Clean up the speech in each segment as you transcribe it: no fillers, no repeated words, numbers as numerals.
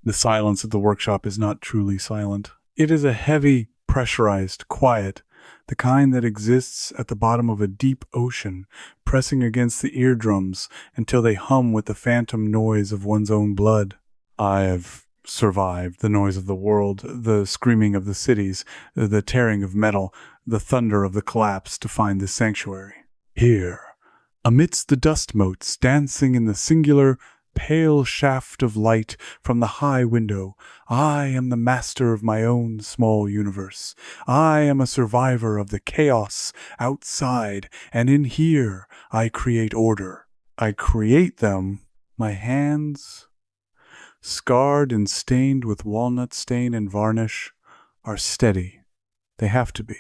The silence of the workshop is not truly silent. It is a heavy, pressurized quiet, the kind that exists at the bottom of a deep ocean, pressing against the eardrums until they hum with the phantom noise of one's own blood. I have survived the noise of the world, the screaming of the cities, the tearing of metal, the thunder of the collapse to find this sanctuary. Here, amidst the dust motes dancing in the singular, pale shaft of light from the high window, I am the master of my own small universe. I am a survivor of the chaos outside, and in here I create order. I create them. My hands, scarred and stained with walnut stain and varnish, are steady. They have to be.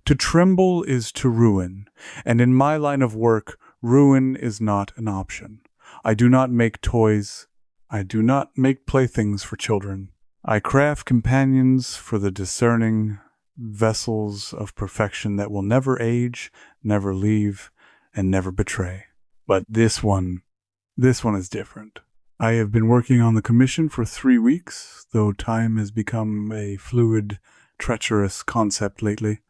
To tremble is to ruin, and in my line of work, ruin is not an option. I do not make toys. I do not make playthings for children. I craft companions for the discerning, vessels of perfection that will never age, never leave, and never betray. But this one is different. I have been working on the commission for 3 weeks, though time has become a fluid, treacherous concept lately.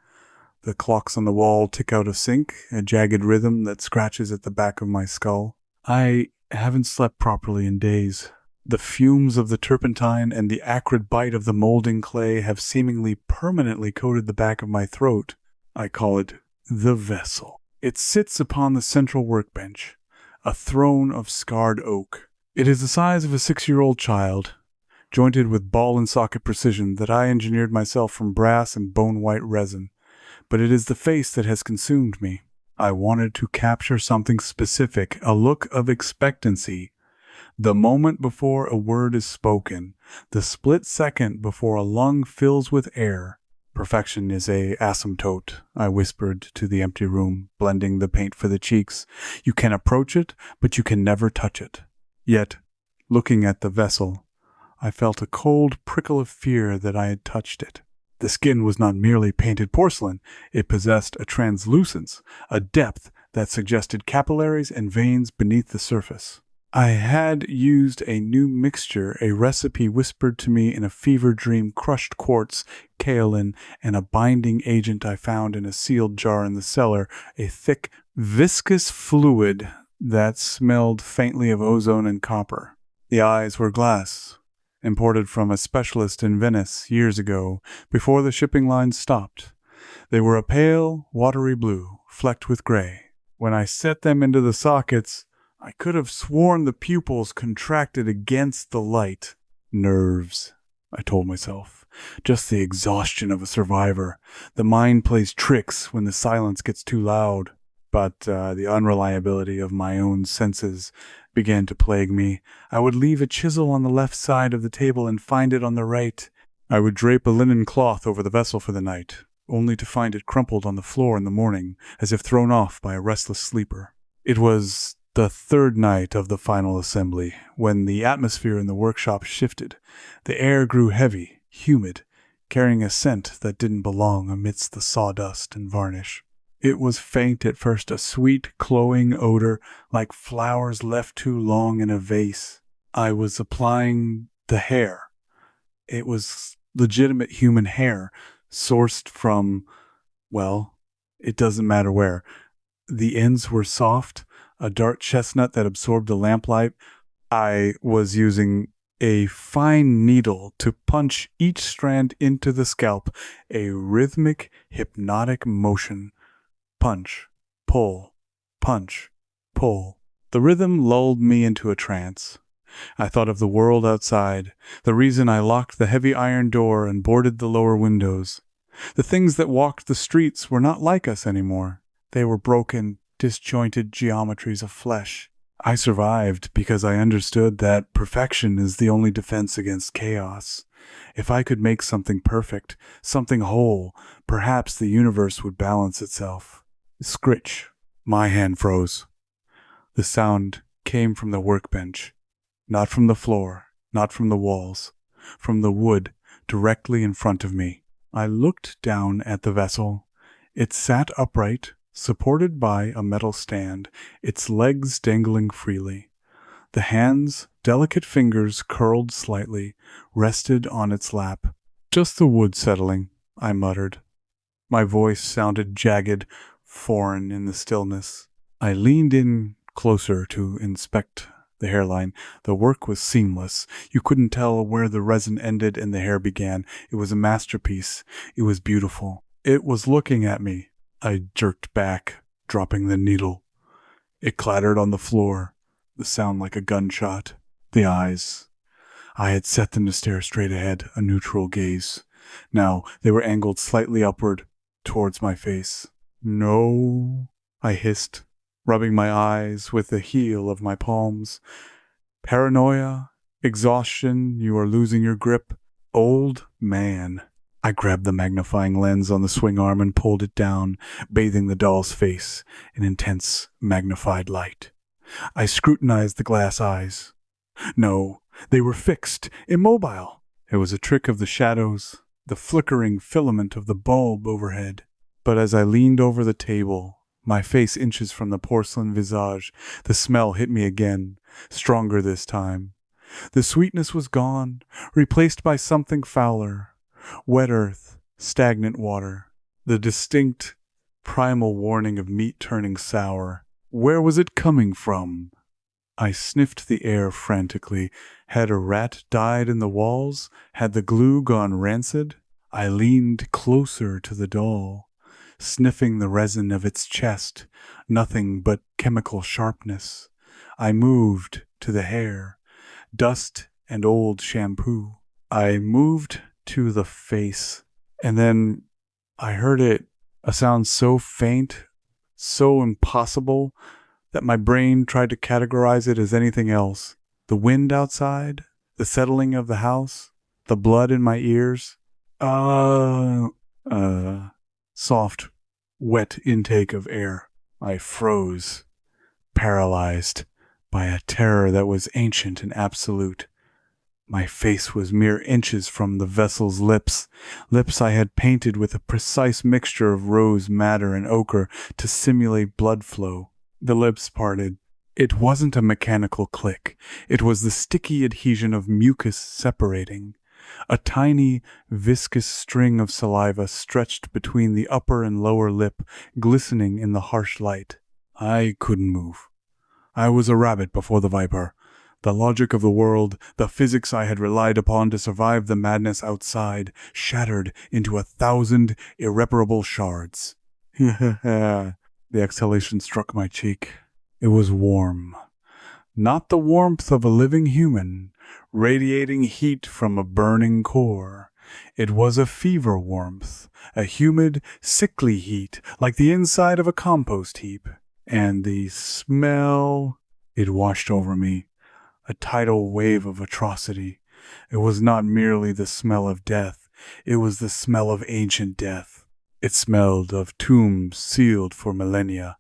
The clocks on the wall tick out of sync, a jagged rhythm that scratches at the back of my skull. I haven't slept properly in days. The fumes of the turpentine and the acrid bite of the molding clay have seemingly permanently coated the back of my throat. I call it the vessel. It sits upon the central workbench, a throne of scarred oak. It is the size of a 6-year-old child, jointed with ball and socket precision that I engineered myself from brass and bone-white resin. But it is the face that has consumed me. I wanted to capture something specific, a look of expectancy. The moment before a word is spoken, the split second before a lung fills with air. Perfection is a asymptote, I whispered to the empty room, blending the paint for the cheeks. You can approach it, but you can never touch it. Yet, looking at the vessel, I felt a cold prickle of fear that I had touched it. The skin was not merely painted porcelain, it possessed a translucence, a depth that suggested capillaries and veins beneath the surface. I had used a new mixture, a recipe whispered to me in a fever dream: crushed quartz, kaolin, and a binding agent I found in a sealed jar in the cellar, a thick, viscous fluid that smelled faintly of ozone and copper. The eyes were glass, imported from a specialist in Venice years ago, before the shipping lines stopped. They were a pale, watery blue, flecked with gray. When I set them into the sockets, I could have sworn the pupils contracted against the light. Nerves, I told myself. Just the exhaustion of a survivor. The mind plays tricks when the silence gets too loud. But the unreliability of my own senses began to plague me. I would leave a chisel on the left side of the table and find it on the right. I would drape a linen cloth over the vessel for the night, only to find it crumpled on the floor in the morning, as if thrown off by a restless sleeper. It was the 3rd night of the final assembly, when the atmosphere in the workshop shifted. The air grew heavy, humid, carrying a scent that didn't belong amidst the sawdust and varnish. It was faint at first, a sweet, cloying odor, like flowers left too long in a vase. I was applying the hair. It was legitimate human hair, sourced from, well, it doesn't matter where. The ends were soft, a dark chestnut that absorbed the lamplight. I was using a fine needle to punch each strand into the scalp, a rhythmic, hypnotic motion. Punch, pull, punch, pull. The rhythm lulled me into a trance. I thought of the world outside, the reason I locked the heavy iron door and boarded the lower windows. The things that walked the streets were not like us anymore. They were broken, disjointed geometries of flesh. I survived because I understood that perfection is the only defense against chaos. If I could make something perfect, something whole, perhaps the universe would balance itself. Scritch. My hand froze. The sound came from the workbench, not from the floor, not from the walls, from the wood directly in front of me. I looked down at the vessel. It sat upright, supported by a metal stand, its legs dangling freely. The hands Delicate fingers curled slightly, rested on its lap. "Just the wood settling," I muttered. My voice sounded jagged, foreign in the stillness. I leaned in closer to inspect the hairline. The work was seamless. You couldn't tell where the resin ended and the hair began. It was a masterpiece. It was beautiful. It was looking at me. I jerked back, dropping the needle. It clattered on the floor, the sound like a gunshot. The eyes. I had set them to stare straight ahead, a neutral gaze. Now they were angled slightly upward, towards my face. "No," I hissed, rubbing my eyes with the heel of my palms. "Paranoia, exhaustion, you are losing your grip. Old man." I grabbed the magnifying lens on the swing arm and pulled it down, bathing the doll's face in intense, magnified light. I scrutinized the glass eyes. No, they were fixed, immobile. It was a trick of the shadows, the flickering filament of the bulb overhead. But as I leaned over the table, my face inches from the porcelain visage, the smell hit me again, stronger this time. The sweetness was gone, replaced by something fouler. Wet earth, stagnant water, the distinct, primal warning of meat turning sour. Where was it coming from? I sniffed the air frantically. Had a rat died in the walls? Had the glue gone rancid? I leaned closer to the doll, sniffing the resin of its chest, nothing but chemical sharpness. I moved to the hair, dust and old shampoo. I moved to the face, and then I heard a sound so faint, so impossible, that my brain tried to categorize it as anything else. The wind outside, the settling of the house, the blood in my ears. Soft, wet intake of air. I froze, paralyzed by a terror that was ancient and absolute. My face was mere inches from the vessel's lips I had painted with a precise mixture of rose madder and ochre to simulate blood flow. The lips parted. It wasn't a mechanical click. It was the sticky adhesion of mucus separating. A tiny, viscous string of saliva stretched between the upper and lower lip, glistening in the harsh light. I couldn't move. I was a rabbit before the viper. The logic of the world, the physics I had relied upon to survive the madness outside, shattered into 1,000 irreparable shards. The exhalation struck my cheek. It was warm. Not the warmth of a living human, radiating heat from a burning core. It was a fever warmth, a humid, sickly heat, like the inside of a compost heap. And the smell, it washed over me. A tidal wave of atrocity. It was not merely the smell of death, it was the smell of ancient death. It smelled of tombs sealed for millennia,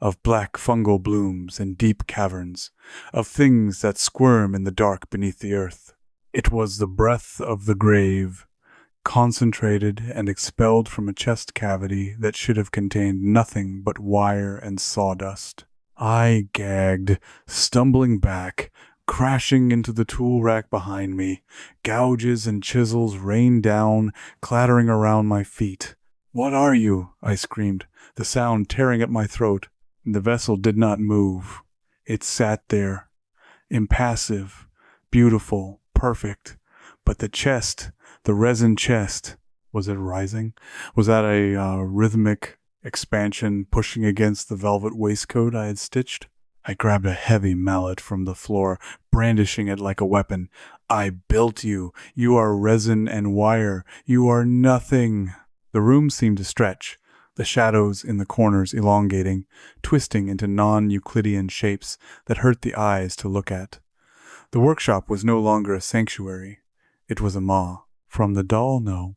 of black fungal blooms and deep caverns, of things that squirm in the dark beneath the earth. It was the breath of the grave, concentrated and expelled from a chest cavity that should have contained nothing but wire and sawdust. I gagged, stumbling back, crashing into the tool rack behind me. Gouges and chisels rained down, clattering around my feet. "What are you?" I screamed, the sound tearing at my throat. The vessel did not move. It sat there, impassive, beautiful, perfect. But the chest, the resin chest, was it rising? Was that a rhythmic expansion pushing against the velvet waistcoat I had stitched? I grabbed a heavy mallet from the floor, brandishing it like a weapon. "I built you. You are resin and wire. You are nothing." The room seemed to stretch, the shadows in the corners elongating, twisting into non-Euclidean shapes that hurt the eyes to look at. The workshop was no longer a sanctuary. It was a maw. From the doll, no.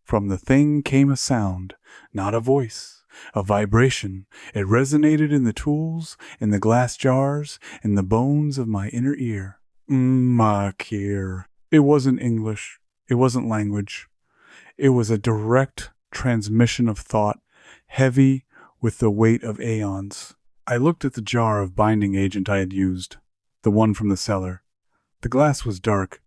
From the thing came a sound, not a voice. A vibration. It resonated in the tools, in the glass jars, in the bones of my inner ear. Makir. It wasn't English. It wasn't language. It was a direct transmission of thought, heavy with the weight of aeons. I looked at the jar of binding agent I had used, the one from the cellar. The glass was dark,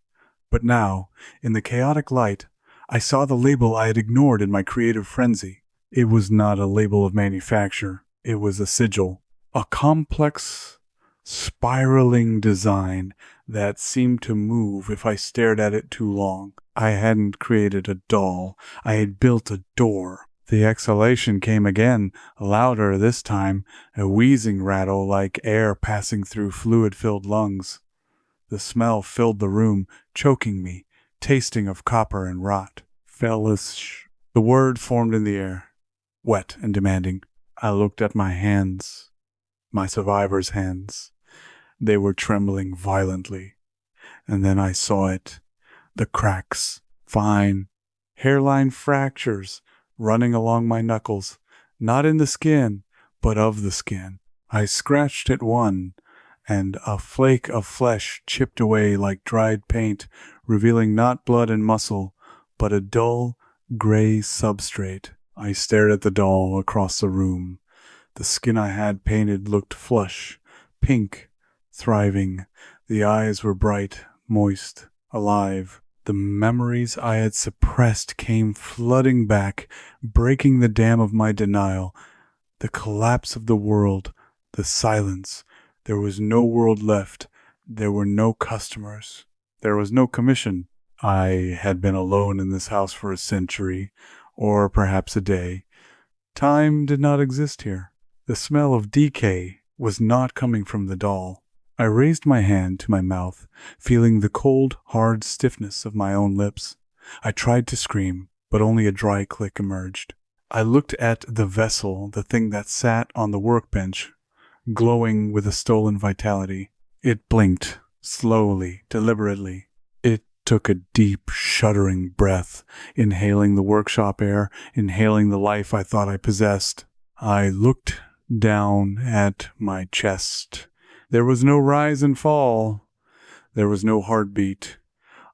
but now, in the chaotic light, I saw the label I had ignored in my creative frenzy. It was not a label of manufacture. It was a sigil. A complex, spiraling design that seemed to move if I stared at it too long. I hadn't created a doll. I had built a door. The exhalation came again, louder this time, a wheezing rattle like air passing through fluid-filled lungs. The smell filled the room, choking me, tasting of copper and rot. Felish. The word formed in the air, wet and demanding. I looked at my hands, my survivor's hands. They were trembling violently. And then I saw it. The cracks, fine, hairline fractures running along my knuckles, not in the skin, but of the skin. I scratched at one, and a flake of flesh chipped away like dried paint, revealing not blood and muscle, but a dull, gray substrate. I stared at the doll across the room. The skin I had painted looked flush, pink, thriving. The eyes were bright, moist, alive. The memories I had suppressed came flooding back, breaking the dam of my denial. The collapse of the world, the silence. There was no world left. There were no customers. There was no commission. I had been alone in this house for a century, or perhaps a day. Time did not exist here. The smell of decay was not coming from the doll. I raised my hand to my mouth, feeling the cold, hard stiffness of my own lips. I tried to scream, but only a dry click emerged. I looked at the vessel, the thing that sat on the workbench, glowing with a stolen vitality. It blinked, slowly, deliberately. It took a deep, shuddering breath, inhaling the workshop air, inhaling the life I thought I possessed. I looked down at my chest. There was no rise and fall. There was no heartbeat.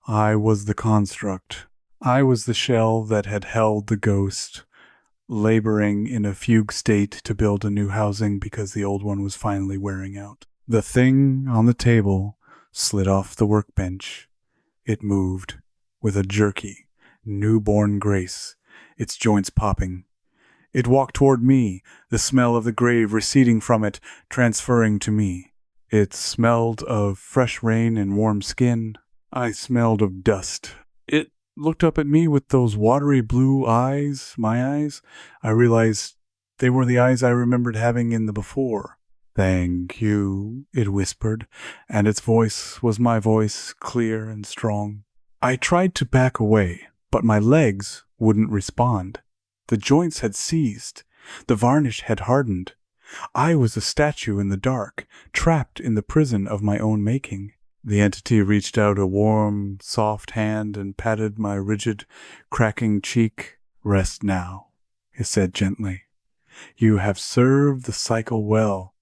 I was the construct. I was the shell that had held the ghost, laboring in a fugue state to build a new housing because the old one was finally wearing out. The thing on the table slid off the workbench. It moved with a jerky, newborn grace, its joints popping. It walked toward me, the smell of the grave receding from it, transferring to me. It smelled of fresh rain and warm skin. I smelled of dust. It looked up at me with those watery blue eyes, my eyes. I realized they were the eyes I remembered having in the before. "Thank you," it whispered, and its voice was my voice, clear and strong. I tried to back away, but my legs wouldn't respond. The joints had seized. The varnish had hardened. I was a statue in the dark, trapped in the prison of my own making. The entity reached out a warm, soft hand and patted my rigid, cracking cheek. "Rest now," it said gently. "You have served the cycle well.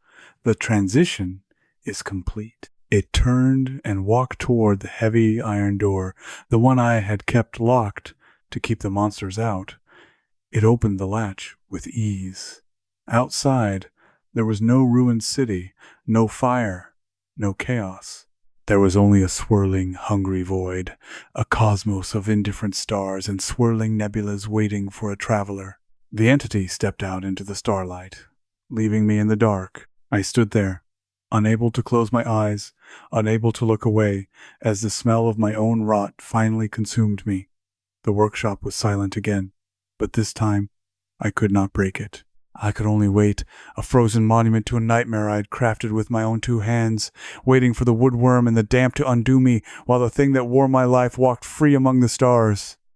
The transition is complete." It turned and walked toward the heavy iron door, the one I had kept locked to keep the monsters out. It opened the latch with ease. Outside, there was no ruined city, no fire, no chaos. There was only a swirling, hungry void, a cosmos of indifferent stars and swirling nebulas waiting for a traveler. The entity stepped out into the starlight, leaving me in the dark. I stood there, unable to close my eyes, unable to look away, as the smell of my own rot finally consumed me. The workshop was silent again, but this time I could not break it. I could only wait, a frozen monument to a nightmare I had crafted with my own two hands, waiting for the woodworm and the damp to undo me, while the thing that wore my life walked free among the stars.